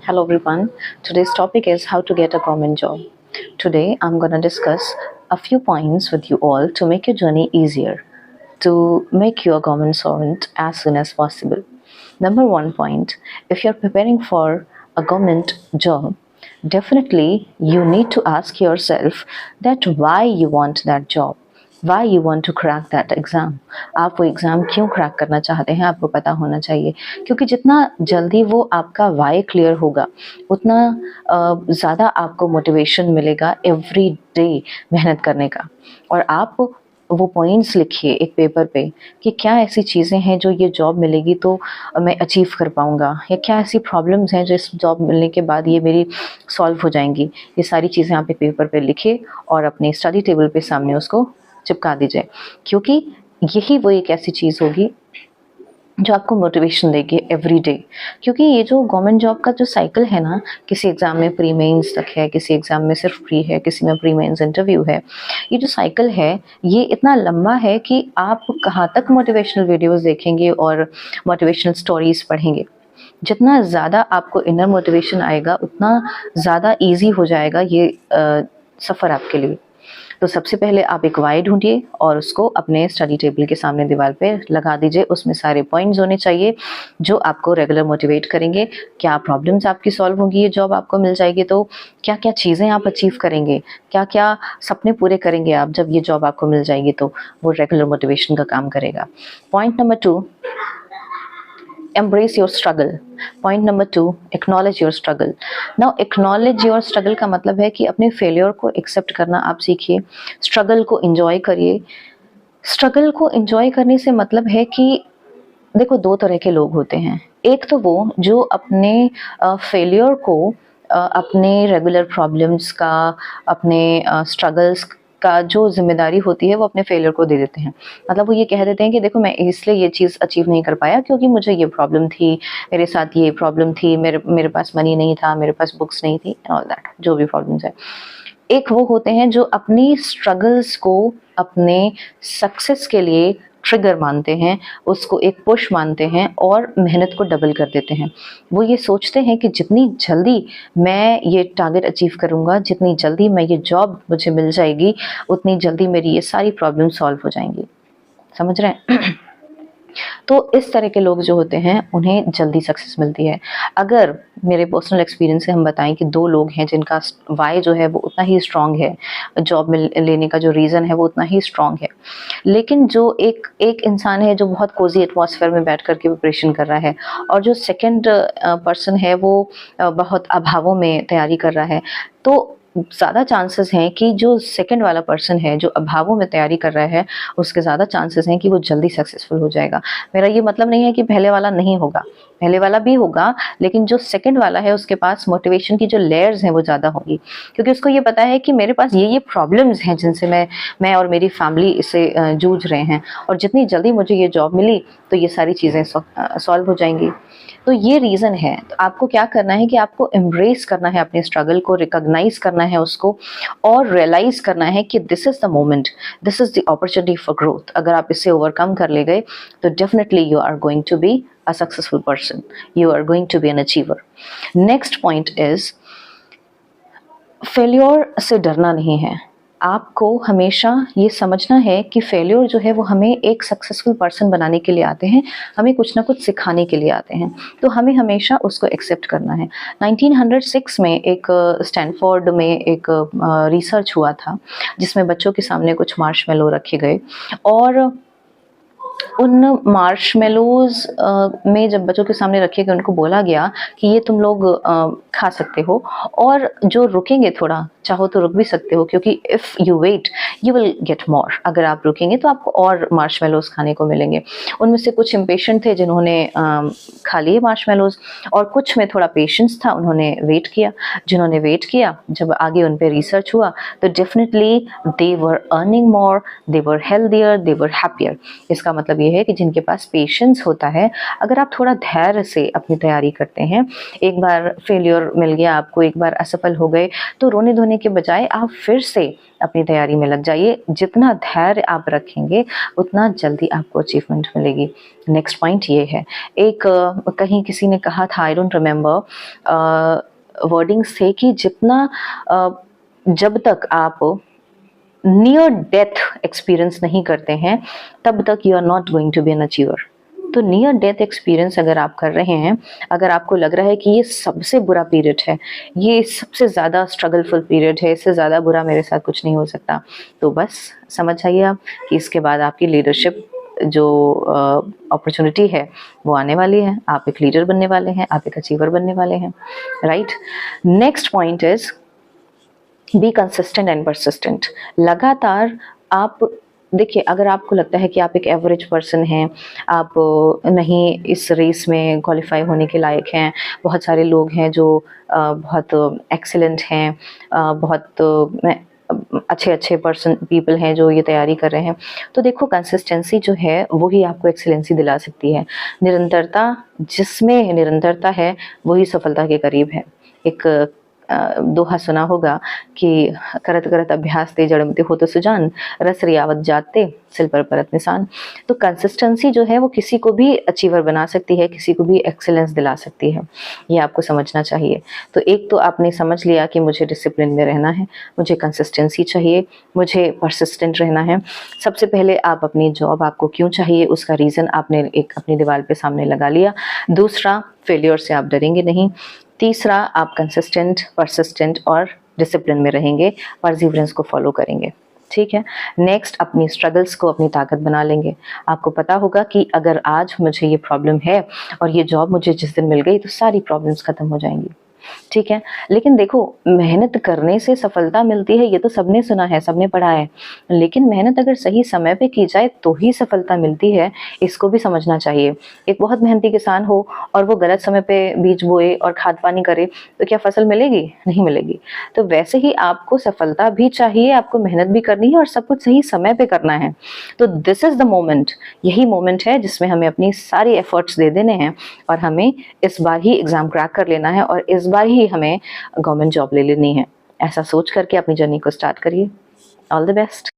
Hello everyone. Today's topic is how to get a government job. Today I'm going to discuss a few points with you all to make your journey easier, to make you a government servant as soon as possible. Number one point, if you're preparing for a government job, definitely you need to ask yourself that why you want that job. Why you want to crack that exam. आप वो exam क्यों crack करना चाहते हैं आपको पता होना चाहिए, क्योंकि जितना जल्दी वो आपका वाई क्लियर होगा उतना ज़्यादा आपको मोटिवेशन मिलेगा एवरी डे मेहनत करने का. और आप वो पॉइंट्स लिखिए एक पेपर पे कि क्या ऐसी चीज़ें हैं जो ये जॉब मिलेगी तो मैं अचीव कर पाऊँगा, या क्या ऐसी प्रॉब्लम्स हैं जो इस जॉब मिलने के बाद ये मेरी सॉल्व हो जाएंगी. ये सारी चीज़ें आप एक पेपर पे लिखिए और अपने स्टडी टेबल पे सामने उसको चिपका दीजिए, क्योंकि यही वो एक ऐसी चीज़ होगी जो आपको मोटिवेशन देगी एवरी डे. क्योंकि ये जो गवर्नमेंट जॉब का जो साइकिल है ना, किसी एग्ज़ाम में प्री मेंस तक है, किसी एग्ज़ाम में सिर्फ प्री है, किसी में प्री मेंस इंटरव्यू है. ये जो साइकिल है ये इतना लंबा है कि आप कहाँ तक मोटिवेशनल वीडियोस देखेंगे और मोटिवेशनल स्टोरीज़ पढ़ेंगे. जितना ज़्यादा आपको इनर मोटिवेशन आएगा उतना ज़्यादा ईजी हो जाएगा ये सफ़र आपके लिए. तो सबसे पहले आप एक वाई ढूंढिए और उसको अपने स्टडी टेबल के सामने दीवार पे लगा दीजिए. उसमें सारे पॉइंट्स होने चाहिए जो आपको रेगुलर मोटिवेट करेंगे. क्या प्रॉब्लम्स आपकी सॉल्व होंगी ये जॉब आपको मिल जाएगी तो, क्या क्या चीज़ें आप अचीव करेंगे, क्या क्या सपने पूरे करेंगे आप जब ये जॉब आपको मिल जाएगी, तो वो रेगुलर मोटिवेशन का काम करेगा. Point number 2, embrace your struggle. Point number 2, acknowledge your struggle. Now acknowledge your struggle का मतलब है कि अपने फेलियर को एक्सेप्ट करना आप सीखिए, स्ट्रगल को एंजॉय करिए. स्ट्रगल को एंजॉय करने से मतलब है कि देखो दो तरह के लोग होते हैं. एक तो वो जो अपने फेलियर को अपने रेगुलर प्रॉब्लम्स का, अपने स्ट्रगल्स का जो जिम्मेदारी होती है वो अपने फेलियर को दे देते हैं. मतलब वो ये कह देते हैं कि देखो मैं इसलिए ये चीज़ अचीव नहीं कर पाया क्योंकि मुझे ये प्रॉब्लम थी, मेरे साथ ये प्रॉब्लम थी, मेरे पास मनी नहीं था, मेरे पास बुक्स नहीं थी एंड ऑल दैट, जो भी प्रॉब्लम्स है. एक वो होते हैं जो अपनी स्ट्रगल्स को अपने सक्सेस के लिए ट्रिगर मानते हैं, उसको एक पुश मानते हैं और मेहनत को डबल कर देते हैं. वो ये सोचते हैं कि जितनी जल्दी मैं ये टारगेट अचीव करूँगा, जितनी जल्दी मैं ये जॉब मुझे मिल जाएगी, उतनी जल्दी मेरी ये सारी प्रॉब्लम सॉल्व हो जाएंगी. समझ रहे हैं? तो इस तरह के लोग जो होते हैं उन्हें जल्दी सक्सेस मिलती है. अगर मेरे पर्सनल एक्सपीरियंस से हम बताएं कि दो लोग हैं जिनका वाई जो है वो उतना ही स्ट्रांग है, जॉब में लेने का जो रीज़न है वो उतना ही स्ट्रांग है, लेकिन जो एक इंसान है जो बहुत कोजी एटमॉस्फेयर में बैठ करके प्रिपरेशन कर रहा है, और जो सेकंड पर्सन है वो बहुत अभावों में तैयारी कर रहा है, तो ज़्यादा चांसेस हैं कि जो सेकंड वाला पर्सन है जो अभावों में तैयारी कर रहा है उसके ज़्यादा चांसेस हैं कि वो जल्दी सक्सेसफुल हो जाएगा. मेरा ये मतलब नहीं है कि पहले वाला नहीं होगा, पहले वाला भी होगा, लेकिन जो सेकंड वाला है उसके पास मोटिवेशन की जो लेयर्स हैं वो ज़्यादा होंगी, क्योंकि उसको ये पता है कि मेरे पास ये प्रॉब्लम्स हैं जिनसे मैं और मेरी फैमिली इससे जूझ रहे हैं, और जितनी जल्दी मुझे ये जॉब मिली तो ये सारी चीज़ें सॉल्व हो जाएंगी. तो ये रीज़न है. तो आपको क्या करना है कि आपको एम्ब्रेस करना है अपने स्ट्रगल को, रिकॉग्नाइज करना है उसको, और रियलाइज करना है कि this is the moment, this is the opportunity for growth. अगर आप इसे ओवरकम कर ले गए तो definitely you are going to be a successful person, you are going to be an achiever. Next point is, failure से डरना नहीं है. आपको हमेशा ये समझना है कि फेलियर जो है वो हमें एक सक्सेसफुल पर्सन बनाने के लिए आते हैं, हमें कुछ ना कुछ सिखाने के लिए आते हैं, तो हमें हमेशा उसको एक्सेप्ट करना है. 1906 में एक स्टैनफोर्ड में एक रिसर्च हुआ था जिसमें बच्चों के सामने कुछ मार्शमेलो रखे गए, और उन मार्शमेलोज में जब बच्चों के सामने रखे गए उनको बोला गया कि ये तुम लोग खा सकते हो, और जो रुकेंगे थोड़ा, चाहो तो रुक भी सकते हो, क्योंकि if you wait you will get more. अगर आप रुकेंगे तो आपको और मार्शमेलोज खाने को मिलेंगे. उनमें से कुछ इम्पेशेंट थे जिन्होंने खा लिए मार्शमेलोज, और कुछ में थोड़ा पेशेंस था, उन्होंने वेट किया. जिन्होंने वेट किया, जब आगे उन पर रिसर्च हुआ तो definitely they were earning more, they were healthier, they were happier. इसका मतलब मतलब ये है कि जिनके पास पेशेंस होता है, अगर आप थोड़ा धैर्य से अपनी तैयारी करते हैं, एक बार फेलियर मिल गया आपको, एक बार असफल हो गए, तो रोने धोने के बजाय आप फिर से अपनी तैयारी में लग जाइए। जितना धैर्य आप रखेंगे उतना जल्दी आपको अचीवमेंट मिलेगी। नेक्स्ट पॉइंट ये है, एक कहीं किसी ने कहा था, आई डोंट रिमेम्बर वर्डिंग्स थे कि जितना जब तक आप नियर डेथ एक्सपीरियंस नहीं करते हैं तब तक you are not going to be an achiever. तो नियर डेथ एक्सपीरियंस अगर आप कर रहे हैं, अगर आपको लग रहा है कि ये सबसे बुरा पीरियड है, ये सबसे ज़्यादा स्ट्रगलफुल पीरियड है, इससे ज़्यादा बुरा मेरे साथ कुछ नहीं हो सकता, तो बस समझ जाइए आप कि इसके बाद आपकी लीडरशिप जो अपॉर्चुनिटी है वो आने वाली है, आप एक लीडर बनने वाले हैं, आप एक अचीवर बनने वाले हैं, right. Next point is be consistent and persistent. लगातार आप देखिए, अगर आपको लगता है कि आप एक एवरेज पर्सन हैं, आप नहीं इस रेस में क्वालिफाई होने के लायक हैं, बहुत सारे लोग हैं जो बहुत एक्सीलेंट हैं, बहुत अच्छे पीपल हैं जो ये तैयारी कर रहे हैं, तो देखो कंसिस्टेंसी जो है वही आपको एक्सीलेंसी दिला सकती है। निरंतरता, जिसमें निरंतरता है वही सफलता के करीब है। एक दोहा सुना होगा कि करत करत अभ्यास ते जड़मते हो तो सुजान, रस रियावत जाते सिल पर परत निशान। तो कंसिस्टेंसी जो है वो किसी को भी अचीवर बना सकती है, किसी को भी एक्सीलेंस दिला सकती है, ये आपको समझना चाहिए। तो एक तो आपने समझ लिया कि मुझे डिसिप्लिन में रहना है, मुझे कंसिस्टेंसी चाहिए, मुझे परसिस्टेंट रहना है। सबसे पहले आप अपनी जॉब आपको क्यों चाहिए उसका रीज़न आपने एक अपनी दीवार पे सामने लगा लिया। दूसरा, फेलियर से आप डरेंगे नहीं। तीसरा, आप कंसिस्टेंट, परसिस्टेंट और डिसिप्लिन में रहेंगे, परसिवरेंस को फॉलो करेंगे, ठीक है। नेक्स्ट, अपनी स्ट्रगल्स को अपनी ताकत बना लेंगे। आपको पता होगा कि अगर आज मुझे ये प्रॉब्लम है और ये जॉब मुझे जिस दिन मिल गई तो सारी प्रॉब्लम्स खत्म हो जाएंगी, ठीक है। लेकिन देखो, मेहनत करने से सफलता मिलती है, ये तो सबने सुना है, सबने पढ़ा है, लेकिन मेहनत अगर सही समय पे की जाए तो ही सफलता मिलती है, इसको भी समझना चाहिए। एक बहुत मेहनती किसान हो और वो गलत समय पे बीज बोए और खाद पानी करे तो क्या फसल मिलेगी? नहीं मिलेगी। तो वैसे ही आपको सफलता भी चाहिए, आपको मेहनत भी करनी है और सब कुछ सही समय पे करना है। तो दिस इज द मोमेंट, यही मोमेंट है जिसमें हमें अपनी सारी एफर्ट्स दे देने हैं और हमें इस बार ही एग्जाम क्रैक कर लेना है और इस बार ही हमें गवर्नमेंट जॉब ले लेनी है। ऐसा सोच करके अपनी जर्नी को स्टार्ट करिए। All the best.